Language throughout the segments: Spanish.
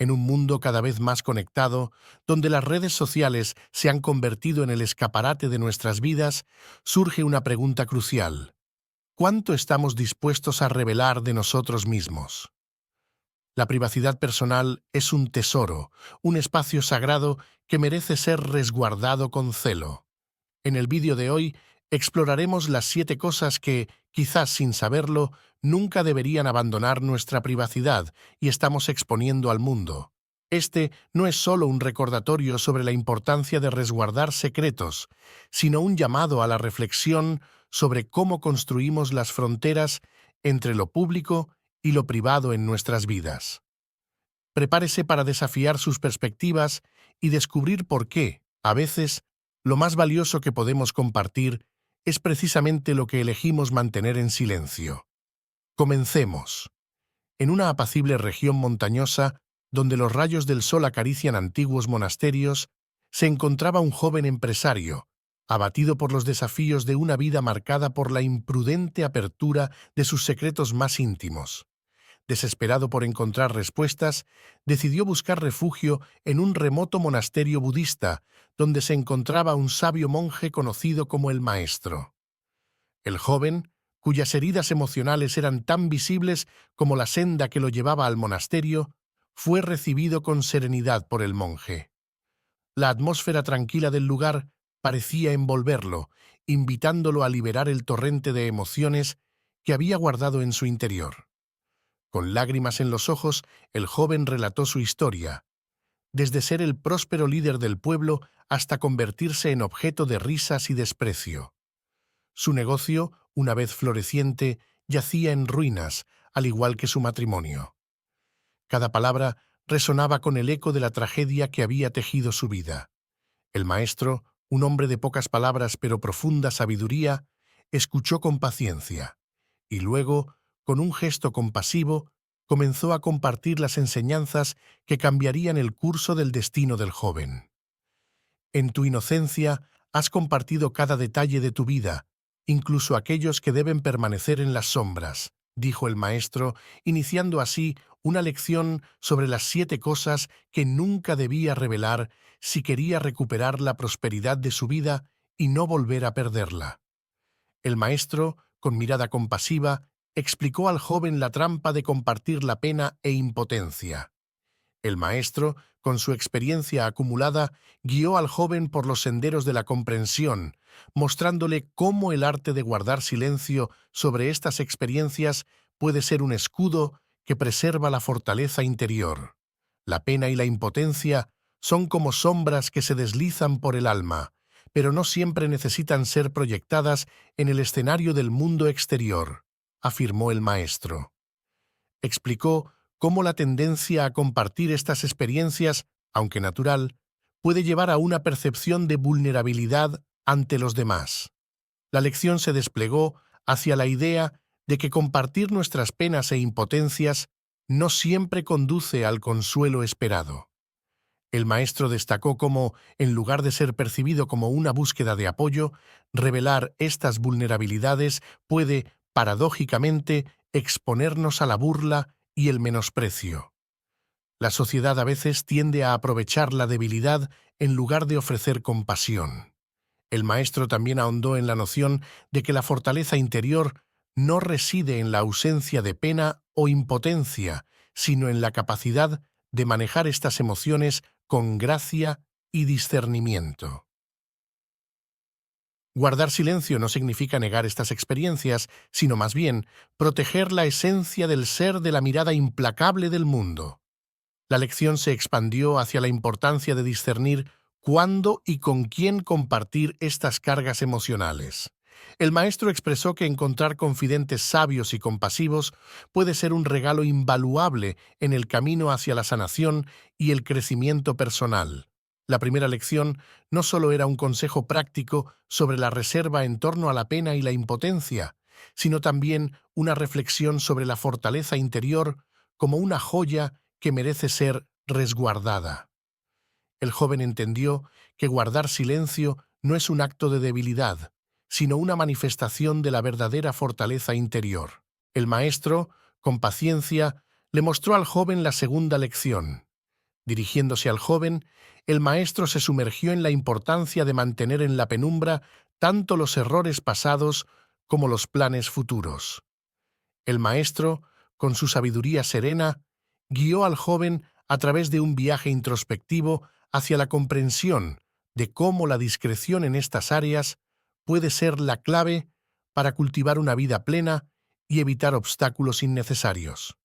En un mundo cada vez más conectado, donde las redes sociales se han convertido en el escaparate de nuestras vidas, surge una pregunta crucial. ¿Cuánto estamos dispuestos a revelar de nosotros mismos? La privacidad personal es un tesoro, un espacio sagrado que merece ser resguardado con celo. En el vídeo de hoy exploraremos las 7 cosas que, quizás sin saberlo, nunca deberían abandonar nuestra privacidad y estamos exponiendo al mundo. Este no es solo un recordatorio sobre la importancia de resguardar secretos, sino un llamado a la reflexión sobre cómo construimos las fronteras entre lo público y lo privado en nuestras vidas. Prepárese para desafiar sus perspectivas y descubrir por qué, a veces, lo más valioso que podemos compartir es precisamente lo que elegimos mantener en silencio. Comencemos. En una apacible región montañosa, donde los rayos del sol acarician antiguos monasterios, se encontraba un joven empresario, abatido por los desafíos de una vida marcada por la imprudente apertura de sus secretos más íntimos. Desesperado por encontrar respuestas, decidió buscar refugio en un remoto monasterio budista, donde se encontraba un sabio monje conocido como el Maestro. El joven, cuyas heridas emocionales eran tan visibles como la senda que lo llevaba al monasterio, fue recibido con serenidad por el monje. La atmósfera tranquila del lugar parecía envolverlo, invitándolo a liberar el torrente de emociones que había guardado en su interior. Con lágrimas en los ojos, el joven relató su historia, desde ser el próspero líder del pueblo hasta convertirse en objeto de risas y desprecio. Su negocio, una vez floreciente, yacía en ruinas, al igual que su matrimonio. Cada palabra resonaba con el eco de la tragedia que había tejido su vida. El maestro, un hombre de pocas palabras pero profunda sabiduría, escuchó con paciencia, y luego, con un gesto compasivo, comenzó a compartir las enseñanzas que cambiarían el curso del destino del joven. En tu inocencia has compartido cada detalle de tu vida, incluso aquellos que deben permanecer en las sombras, dijo el maestro, iniciando así una lección sobre las 7 cosas que nunca debía revelar si quería recuperar la prosperidad de su vida y no volver a perderla. El maestro, con mirada compasiva, explicó al joven la trampa de compartir la pena e impotencia. El maestro, con su experiencia acumulada, guió al joven por los senderos de la comprensión, mostrándole cómo el arte de guardar silencio sobre estas experiencias puede ser un escudo que preserva la fortaleza interior. La pena y la impotencia son como sombras que se deslizan por el alma, pero no siempre necesitan ser proyectadas en el escenario del mundo exterior, afirmó el maestro. Explicó cómo la tendencia a compartir estas experiencias, aunque natural, puede llevar a una percepción de vulnerabilidad ante los demás. La lección se desplegó hacia la idea de que compartir nuestras penas e impotencias no siempre conduce al consuelo esperado. El maestro destacó cómo, en lugar de ser percibido como una búsqueda de apoyo, revelar estas vulnerabilidades puede, paradójicamente, exponernos a la burla y el menosprecio. La sociedad a veces tiende a aprovechar la debilidad en lugar de ofrecer compasión. El maestro también ahondó en la noción de que la fortaleza interior no reside en la ausencia de pena o impotencia, sino en la capacidad de manejar estas emociones con gracia y discernimiento. Guardar silencio no significa negar estas experiencias, sino más bien proteger la esencia del ser de la mirada implacable del mundo. La lección se expandió hacia la importancia de discernir cuándo y con quién compartir estas cargas emocionales. El maestro expresó que encontrar confidentes sabios y compasivos puede ser un regalo invaluable en el camino hacia la sanación y el crecimiento personal. La primera lección no solo era un consejo práctico sobre la reserva en torno a la pena y la impotencia, sino también una reflexión sobre la fortaleza interior como una joya que merece ser resguardada. El joven entendió que guardar silencio no es un acto de debilidad, sino una manifestación de la verdadera fortaleza interior. El maestro, con paciencia, le mostró al joven la segunda lección. Dirigiéndose al joven, el maestro se sumergió en la importancia de mantener en la penumbra tanto los errores pasados como los planes futuros. El maestro, con su sabiduría serena, guió al joven a través de un viaje introspectivo hacia la comprensión de cómo la discreción en estas áreas puede ser la clave para cultivar una vida plena y evitar obstáculos innecesarios.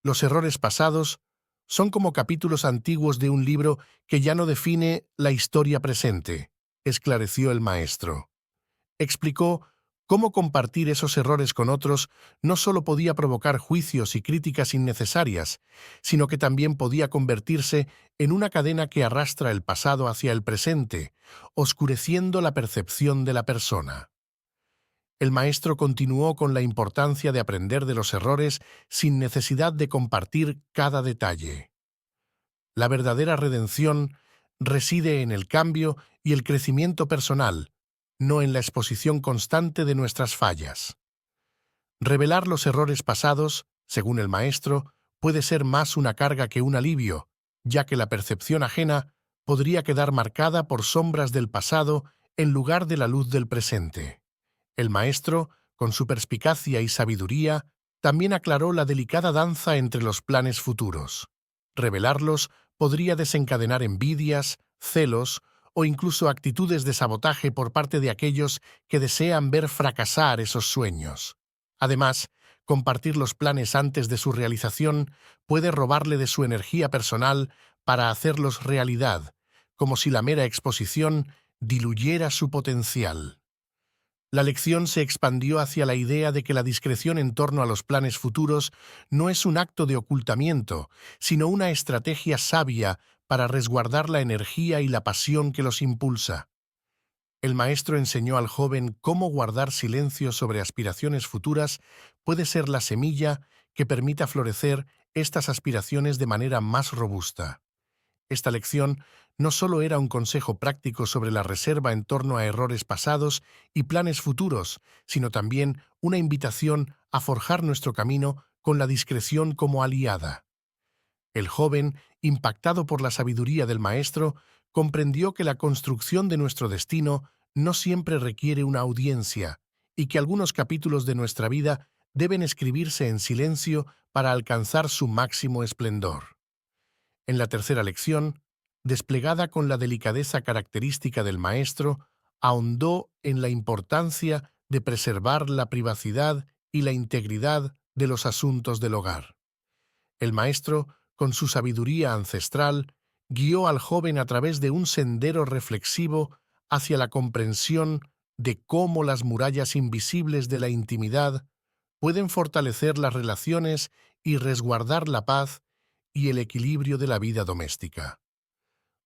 Los errores pasados son como capítulos antiguos de un libro que ya no define la historia presente, esclareció el maestro. Explicó cómo compartir esos errores con otros no solo podía provocar juicios y críticas innecesarias, sino que también podía convertirse en una cadena que arrastra el pasado hacia el presente, oscureciendo la percepción de la persona. El maestro continuó con la importancia de aprender de los errores sin necesidad de compartir cada detalle. La verdadera redención reside en el cambio y el crecimiento personal, no en la exposición constante de nuestras fallas. Revelar los errores pasados, según el maestro, puede ser más una carga que un alivio, ya que la percepción ajena podría quedar marcada por sombras del pasado en lugar de la luz del presente. El maestro, con su perspicacia y sabiduría, también aclaró la delicada danza entre los planes futuros. Revelarlos podría desencadenar envidias, celos o incluso actitudes de sabotaje por parte de aquellos que desean ver fracasar esos sueños. Además, compartir los planes antes de su realización puede robarle de su energía personal para hacerlos realidad, como si la mera exposición diluyera su potencial. La lección se expandió hacia la idea de que la discreción en torno a los planes futuros no es un acto de ocultamiento, sino una estrategia sabia para resguardar la energía y la pasión que los impulsa. El maestro enseñó al joven cómo guardar silencio sobre aspiraciones futuras puede ser la semilla que permita florecer estas aspiraciones de manera más robusta. Esta lección no solo era un consejo práctico sobre la reserva en torno a errores pasados y planes futuros, sino también una invitación a forjar nuestro camino con la discreción como aliada. El joven, impactado por la sabiduría del maestro, comprendió que la construcción de nuestro destino no siempre requiere una audiencia y que algunos capítulos de nuestra vida deben escribirse en silencio para alcanzar su máximo esplendor. En la tercera lección, desplegada con la delicadeza característica del maestro, ahondó en la importancia de preservar la privacidad y la integridad de los asuntos del hogar. El maestro, con su sabiduría ancestral, guió al joven a través de un sendero reflexivo hacia la comprensión de cómo las murallas invisibles de la intimidad pueden fortalecer las relaciones y resguardar la paz y el equilibrio de la vida doméstica.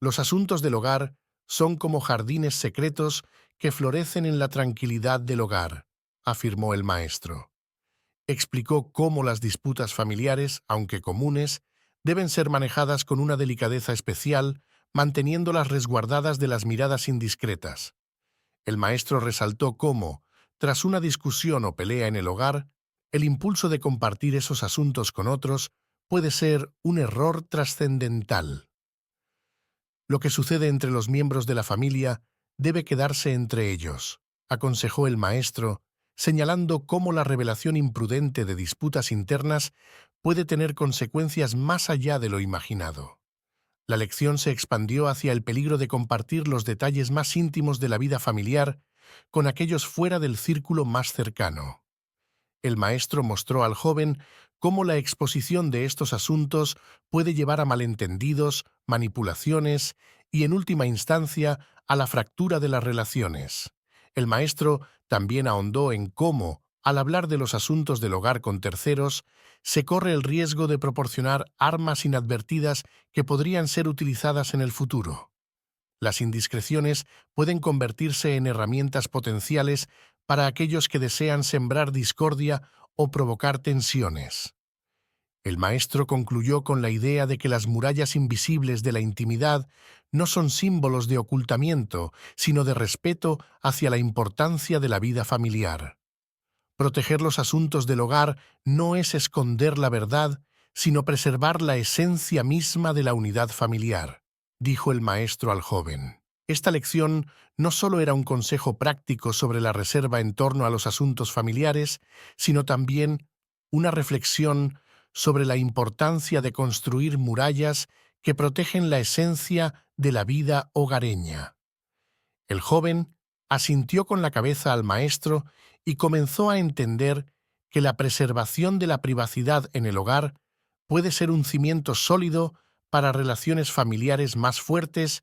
Los asuntos del hogar son como jardines secretos que florecen en la tranquilidad del hogar, afirmó el maestro. Explicó cómo las disputas familiares, aunque comunes, deben ser manejadas con una delicadeza especial, manteniéndolas resguardadas de las miradas indiscretas. El maestro resaltó cómo, tras una discusión o pelea en el hogar, el impulso de compartir esos asuntos con otros puede ser un error trascendental. Lo que sucede entre los miembros de la familia debe quedarse entre ellos, aconsejó el maestro, señalando cómo la revelación imprudente de disputas internas puede tener consecuencias más allá de lo imaginado. La lección se expandió hacia el peligro de compartir los detalles más íntimos de la vida familiar con aquellos fuera del círculo más cercano. El maestro mostró al joven cómo la exposición de estos asuntos puede llevar a malentendidos, manipulaciones y, en última instancia, a la fractura de las relaciones. El maestro también ahondó en cómo, al hablar de los asuntos del hogar con terceros, se corre el riesgo de proporcionar armas inadvertidas que podrían ser utilizadas en el futuro. Las indiscreciones pueden convertirse en herramientas potenciales para aquellos que desean sembrar discordia o provocar tensiones. El maestro concluyó con la idea de que las murallas invisibles de la intimidad no son símbolos de ocultamiento, sino de respeto hacia la importancia de la vida familiar. Proteger los asuntos del hogar no es esconder la verdad, sino preservar la esencia misma de la unidad familiar, dijo el maestro al joven. Esta lección no solo era un consejo práctico sobre la reserva en torno a los asuntos familiares, sino también una reflexión sobre la importancia de construir murallas que protegen la esencia de la vida hogareña. El joven asintió con la cabeza al maestro y comenzó a entender que la preservación de la privacidad en el hogar puede ser un cimiento sólido para relaciones familiares más fuertes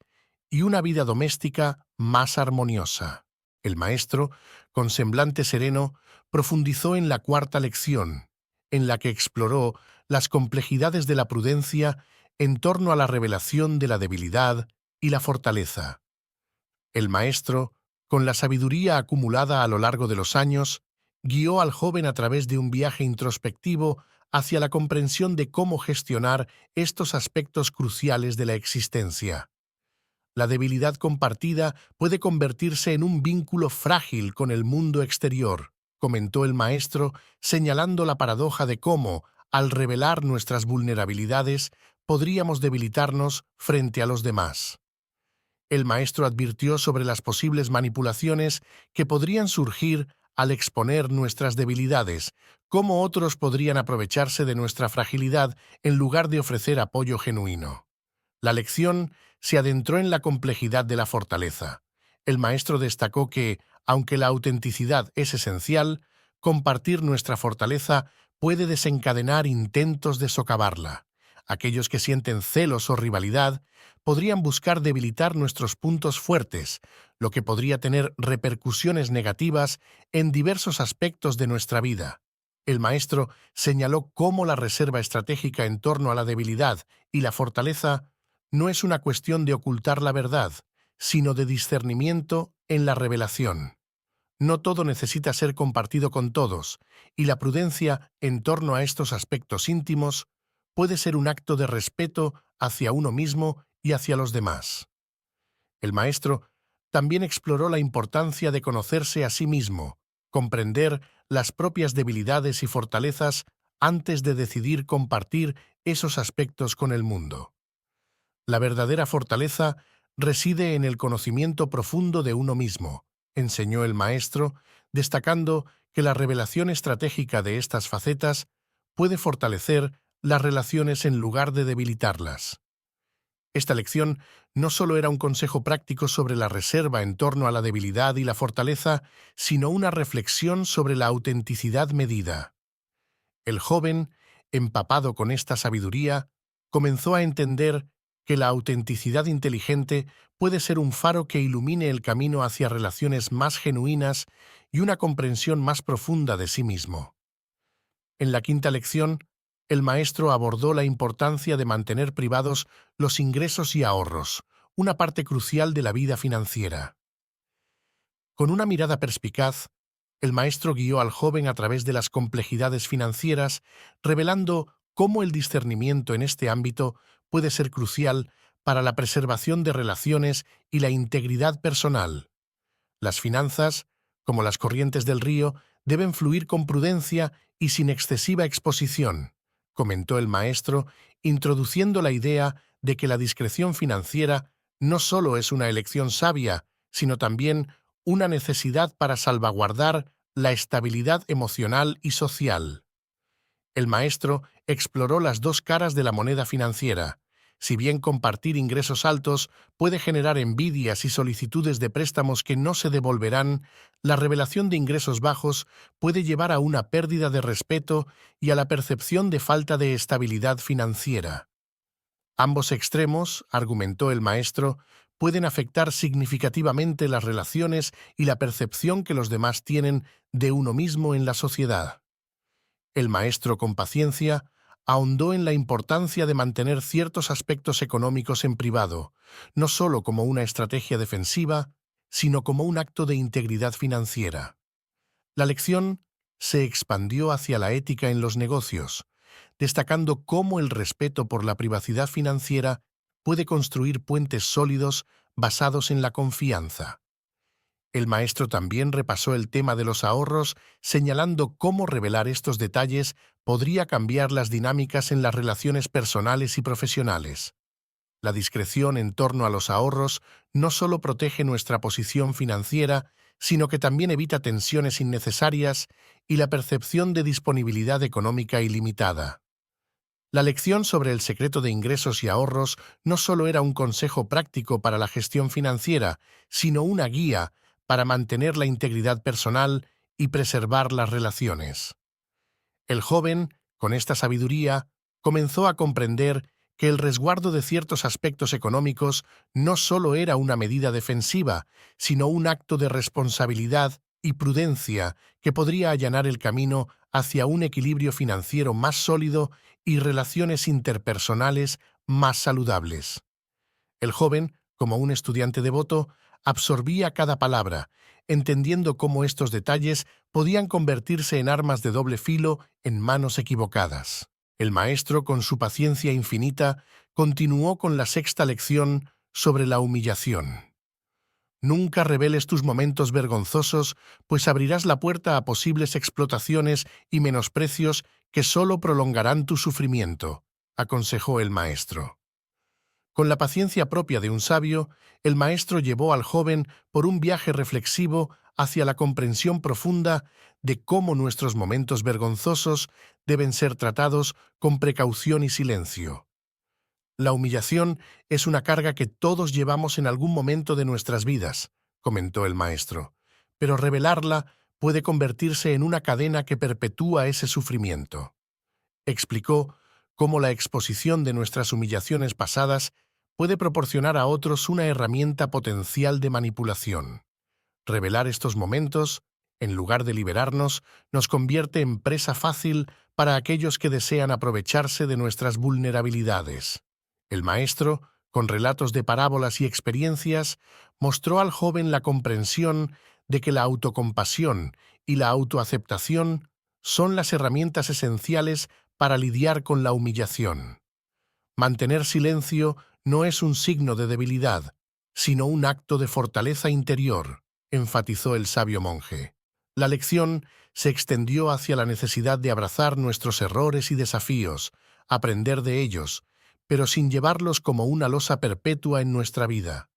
y una vida doméstica más armoniosa. El maestro, con semblante sereno, profundizó en la cuarta lección, en la que exploró las complejidades de la prudencia en torno a la revelación de la debilidad y la fortaleza. El maestro, con la sabiduría acumulada a lo largo de los años, guió al joven a través de un viaje introspectivo hacia la comprensión de cómo gestionar estos aspectos cruciales de la existencia. La debilidad compartida puede convertirse en un vínculo frágil con el mundo exterior, comentó el maestro, señalando la paradoja de cómo, al revelar nuestras vulnerabilidades, podríamos debilitarnos frente a los demás. El maestro advirtió sobre las posibles manipulaciones que podrían surgir al exponer nuestras debilidades, cómo otros podrían aprovecharse de nuestra fragilidad en lugar de ofrecer apoyo genuino. La lección se adentró en la complejidad de la fortaleza. El maestro destacó que, aunque la autenticidad es esencial, compartir nuestra fortaleza puede desencadenar intentos de socavarla. Aquellos que sienten celos o rivalidad podrían buscar debilitar nuestros puntos fuertes, lo que podría tener repercusiones negativas en diversos aspectos de nuestra vida. El maestro señaló cómo la reserva estratégica en torno a la debilidad y la fortaleza no es una cuestión de ocultar la verdad, sino de discernimiento en la revelación. No todo necesita ser compartido con todos, y la prudencia en torno a estos aspectos íntimos puede ser un acto de respeto hacia uno mismo y hacia los demás. El maestro también exploró la importancia de conocerse a sí mismo, comprender las propias debilidades y fortalezas antes de decidir compartir esos aspectos con el mundo. La verdadera fortaleza reside en el conocimiento profundo de uno mismo, enseñó el maestro, destacando que la revelación estratégica de estas facetas puede fortalecer las relaciones en lugar de debilitarlas. Esta lección no solo era un consejo práctico sobre la reserva en torno a la debilidad y la fortaleza, sino una reflexión sobre la autenticidad medida. El joven, empapado con esta sabiduría, comenzó a entender que la autenticidad inteligente puede ser un faro que ilumine el camino hacia relaciones más genuinas y una comprensión más profunda de sí mismo. En la quinta lección, el maestro abordó la importancia de mantener privados los ingresos y ahorros, una parte crucial de la vida financiera. Con una mirada perspicaz, el maestro guió al joven a través de las complejidades financieras, revelando cómo el discernimiento en este ámbito puede ser crucial para la preservación de relaciones y la integridad personal. Las finanzas, como las corrientes del río, deben fluir con prudencia y sin excesiva exposición, comentó el maestro, introduciendo la idea de que la discreción financiera no solo es una elección sabia, sino también una necesidad para salvaguardar la estabilidad emocional y social. El maestro exploró las dos caras de la moneda financiera. Si bien compartir ingresos altos puede generar envidias y solicitudes de préstamos que no se devolverán, la revelación de ingresos bajos puede llevar a una pérdida de respeto y a la percepción de falta de estabilidad financiera. Ambos extremos, argumentó el maestro, pueden afectar significativamente las relaciones y la percepción que los demás tienen de uno mismo en la sociedad. El maestro, con paciencia, ahondó en la importancia de mantener ciertos aspectos económicos en privado, no solo como una estrategia defensiva, sino como un acto de integridad financiera. La lección se expandió hacia la ética en los negocios, destacando cómo el respeto por la privacidad financiera puede construir puentes sólidos basados en la confianza. El maestro también repasó el tema de los ahorros, señalando cómo revelar estos detalles podría cambiar las dinámicas en las relaciones personales y profesionales. La discreción en torno a los ahorros no solo protege nuestra posición financiera, sino que también evita tensiones innecesarias y la percepción de disponibilidad económica ilimitada. La lección sobre el secreto de ingresos y ahorros no solo era un consejo práctico para la gestión financiera, sino una guía para mantener la integridad personal y preservar las relaciones. El joven, con esta sabiduría, comenzó a comprender que el resguardo de ciertos aspectos económicos no solo era una medida defensiva, sino un acto de responsabilidad y prudencia que podría allanar el camino hacia un equilibrio financiero más sólido y relaciones interpersonales más saludables. El joven, como un estudiante devoto, absorbía cada palabra, entendiendo cómo estos detalles podían convertirse en armas de doble filo en manos equivocadas. El maestro, con su paciencia infinita, continuó con la sexta lección sobre la humillación. Nunca reveles tus momentos vergonzosos, pues abrirás la puerta a posibles explotaciones y menosprecios que solo prolongarán tu sufrimiento, aconsejó el maestro. Con la paciencia propia de un sabio, el maestro llevó al joven por un viaje reflexivo hacia la comprensión profunda de cómo nuestros momentos vergonzosos deben ser tratados con precaución y silencio. La humillación es una carga que todos llevamos en algún momento de nuestras vidas, comentó el maestro, pero revelarla puede convertirse en una cadena que perpetúa ese sufrimiento. Explicó cómo la exposición de nuestras humillaciones pasadas puede proporcionar a otros una herramienta potencial de manipulación. Revelar estos momentos, en lugar de liberarnos, nos convierte en presa fácil para aquellos que desean aprovecharse de nuestras vulnerabilidades. El maestro, con relatos de parábolas y experiencias, mostró al joven la comprensión de que la autocompasión y la autoaceptación son las herramientas esenciales para lidiar con la humillación. Mantener silencio no es un signo de debilidad, sino un acto de fortaleza interior, enfatizó el sabio monje. La lección se extendió hacia la necesidad de abrazar nuestros errores y desafíos, aprender de ellos, pero sin llevarlos como una losa perpetua en nuestra vida.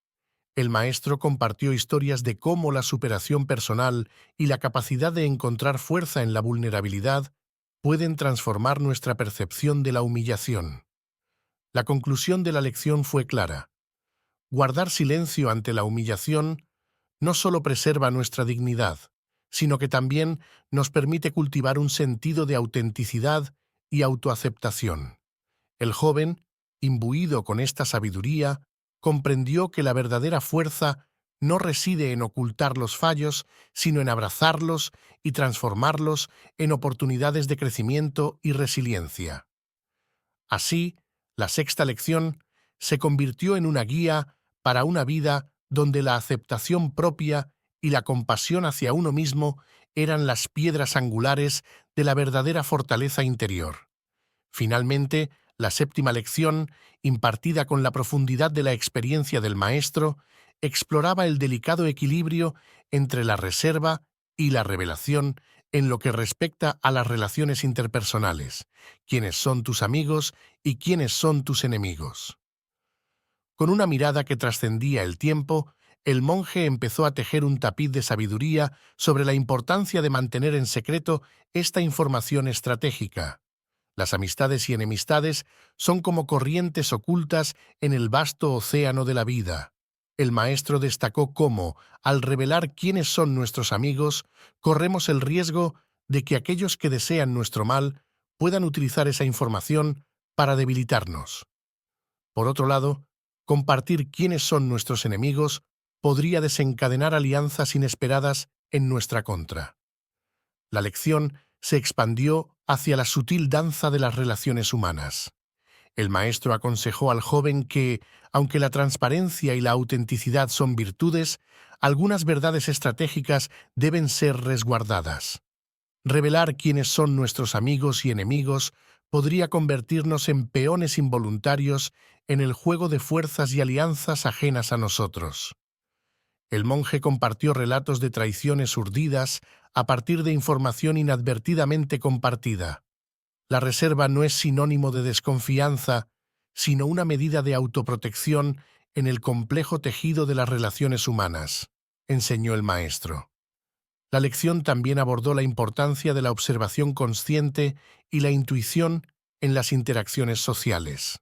El maestro compartió historias de cómo la superación personal y la capacidad de encontrar fuerza en la vulnerabilidad pueden transformar nuestra percepción de la humillación. La conclusión de la lección fue clara. Guardar silencio ante la humillación no solo preserva nuestra dignidad, sino que también nos permite cultivar un sentido de autenticidad y autoaceptación. El joven, imbuido con esta sabiduría, comprendió que la verdadera fuerza no reside en ocultar los fallos, sino en abrazarlos y transformarlos en oportunidades de crecimiento y resiliencia. Así, la sexta lección se convirtió en una guía para una vida donde la aceptación propia y la compasión hacia uno mismo eran las piedras angulares de la verdadera fortaleza interior. Finalmente, la séptima lección, impartida con la profundidad de la experiencia del maestro, exploraba el delicado equilibrio entre la reserva y la revelación en lo que respecta a las relaciones interpersonales, quiénes son tus amigos y quiénes son tus enemigos. Con una mirada que trascendía el tiempo, el monje empezó a tejer un tapiz de sabiduría sobre la importancia de mantener en secreto esta información estratégica. Las amistades y enemistades son como corrientes ocultas en el vasto océano de la vida. El maestro destacó cómo, al revelar quiénes son nuestros amigos, corremos el riesgo de que aquellos que desean nuestro mal puedan utilizar esa información para debilitarnos. Por otro lado, compartir quiénes son nuestros enemigos podría desencadenar alianzas inesperadas en nuestra contra. La lección se expandió hacia la sutil danza de las relaciones humanas. El maestro aconsejó al joven que, aunque la transparencia y la autenticidad son virtudes, algunas verdades estratégicas deben ser resguardadas. Revelar quiénes son nuestros amigos y enemigos podría convertirnos en peones involuntarios en el juego de fuerzas y alianzas ajenas a nosotros. El monje compartió relatos de traiciones urdidas a partir de información inadvertidamente compartida. La reserva no es sinónimo de desconfianza, sino una medida de autoprotección en el complejo tejido de las relaciones humanas, enseñó el maestro. La lección también abordó la importancia de la observación consciente y la intuición en las interacciones sociales.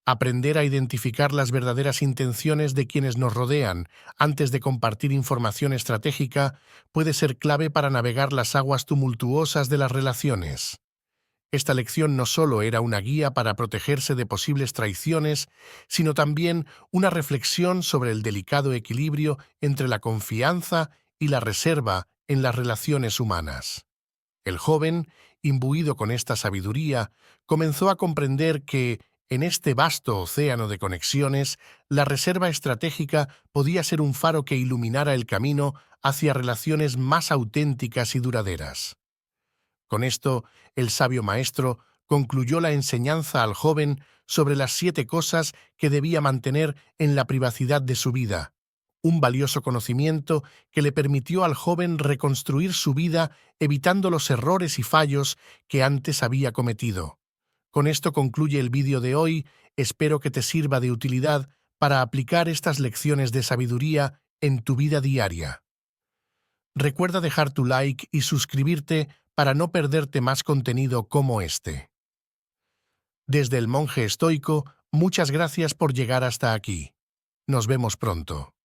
Aprender a identificar las verdaderas intenciones de quienes nos rodean antes de compartir información estratégica puede ser clave para navegar las aguas tumultuosas de las relaciones. Esta lección no solo era una guía para protegerse de posibles traiciones, sino también una reflexión sobre el delicado equilibrio entre la confianza y la reserva en las relaciones humanas. El joven, imbuido con esta sabiduría, comenzó a comprender que, en este vasto océano de conexiones, la reserva estratégica podía ser un faro que iluminara el camino hacia relaciones más auténticas y duraderas. Con esto, el sabio maestro concluyó la enseñanza al joven sobre las 7 cosas que debía mantener en la privacidad de su vida, un valioso conocimiento que le permitió al joven reconstruir su vida evitando los errores y fallos que antes había cometido. Con esto concluye el vídeo de hoy, espero que te sirva de utilidad para aplicar estas lecciones de sabiduría en tu vida diaria. Recuerda dejar tu like y suscribirte para no perderte más contenido como este. Desde el monje estoico, muchas gracias por llegar hasta aquí. Nos vemos pronto.